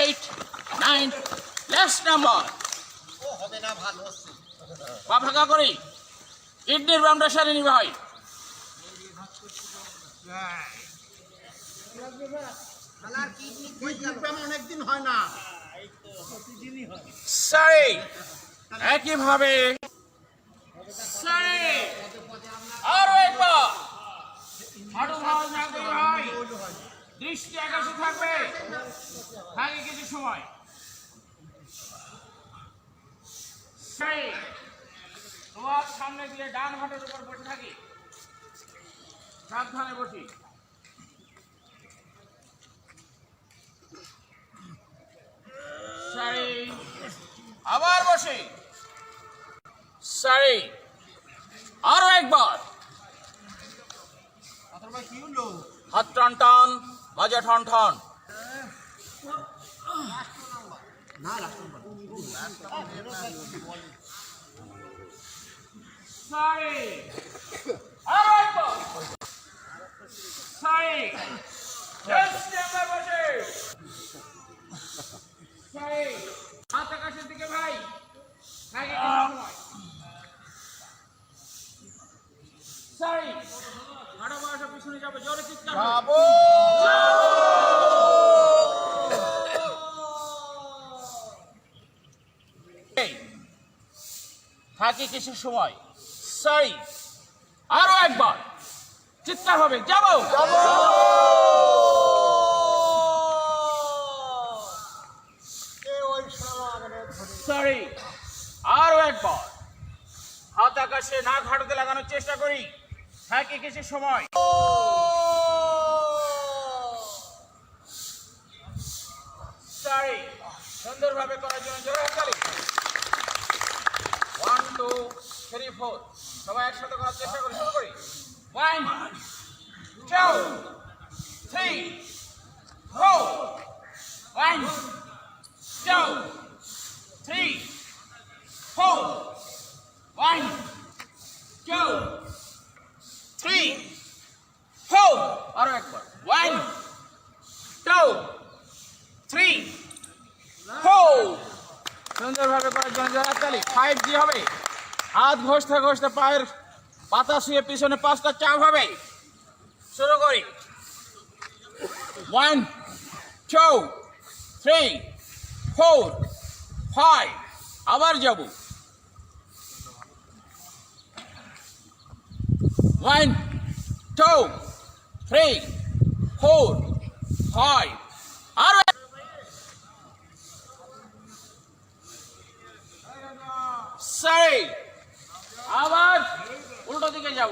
8, 9, last number. পা ফাঁকা করি কিডনির বামটা সারি নিবে হয় অনেকদিন হয় না, সারি একইভাবে সারি আরো একবার হাঁটু ভাঁজ না করে ভাই দৃষ্টি আকাশে থাকবে আগে কিছু সময় সারি তোমার সামনে দিয়ে ডান হাতের উপর বসে থাকি সাবধানে বসি সারি আবার বসে সারি আরো একবার হাত টান টান মাজা ঠন ঠন সারি আরো একবার সারি বসে সারি হাত আকাশের দিকে ভাই সারি হাঁটা বাসা পিছনে যাবে জোরে চিৎকার থাকি কিছু সময় সারি আরো একবার চিৎকার হবে যাবো সারি আরো একবার হাত আকাশে নাক হাঁটুতে লাগানোর চেষ্টা করি থাকি কিছু সময় সারি সুন্দরভাবে করার জন্য জোরে হাততালি 1 2 3 4 সবাই একসাথে করার চেষ্টা করি শুরু করি 1 2 3 4 1 2 3 4 1 2 3 4 আরো একবার 1 2 3 4 সুন্দরভাবে করার জন্য হাততালি 5 জি হবে হাত ঘষতে ঘষতে পায়ের পাতা শুয়ে পিছনে 5টা চাপ হবে শুরু করি 1 2 3 4 5 আবার যাব 1 2 3 4 5 আর সারি আবার উল্টো দিকে যাব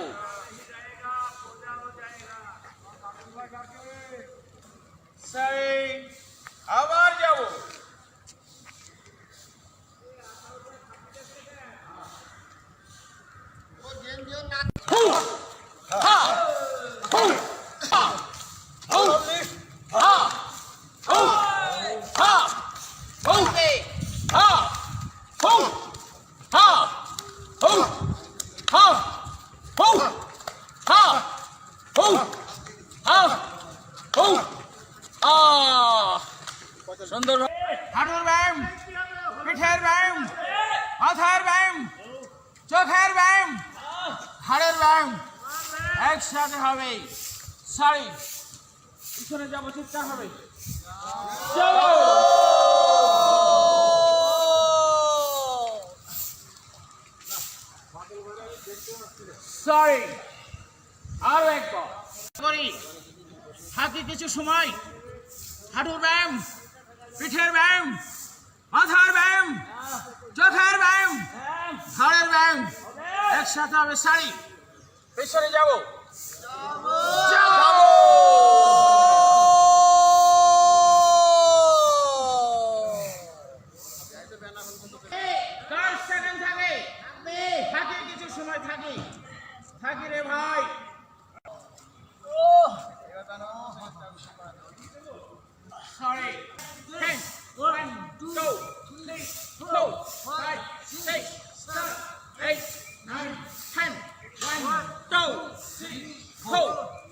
সারি আবার যাব সুন্দর হাঁটুর ব্যায়াম পিঠের ব্যায়াম মাথার ব্যায়াম চোখের ব্যায়াম হাড়ের ব্যায়াম একসাথে হবে সারি পিছনে যাবো চিৎকার হবে সারি আরো একবার করি থাকি কিছু সময় হাঁটুর ব্যায়াম পিঠের ব্যায়াম মাথার ব্যায়াম চোখের ব্যায়াম ঘাড়ের ব্যায়াম একসাথে হবে সারি পেছনে যাবো থাকে কিছু সময় থাকি রে ভাই Sorry. 10, 1, 2, 3, 4, 5, 6, 7, 8, 9, 10. 1, 2, 3, 4.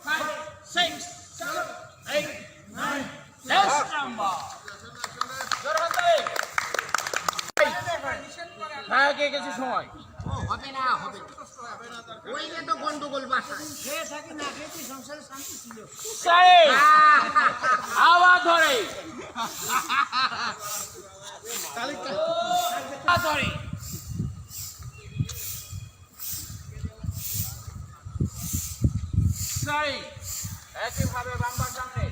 হাঁকে কিছু সময়। ও হবে না হবে না। ওইলে তো গন্ডগোল বাসায় সারি আবার ধরে ধরে সারি একইভাবে বাম্বার সামনে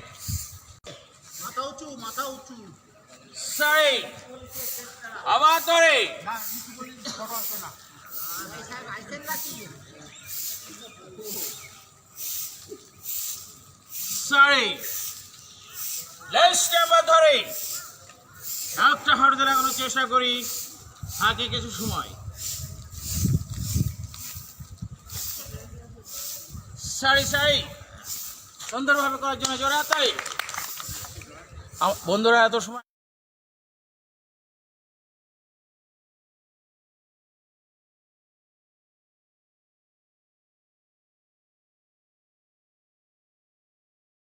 মাথা উঁচু মাথা উঁচু সারি আবার ধরে আইসেন নাকি সারি লেস্ট আবার ধরে একটা হরদে লাগানোর চেষ্টা করি হাঁকে কিছু সময়। সারি সারি সুন্দরভাবে করার জন্য জোরে হাততালি। বন্ধুরা এত সময়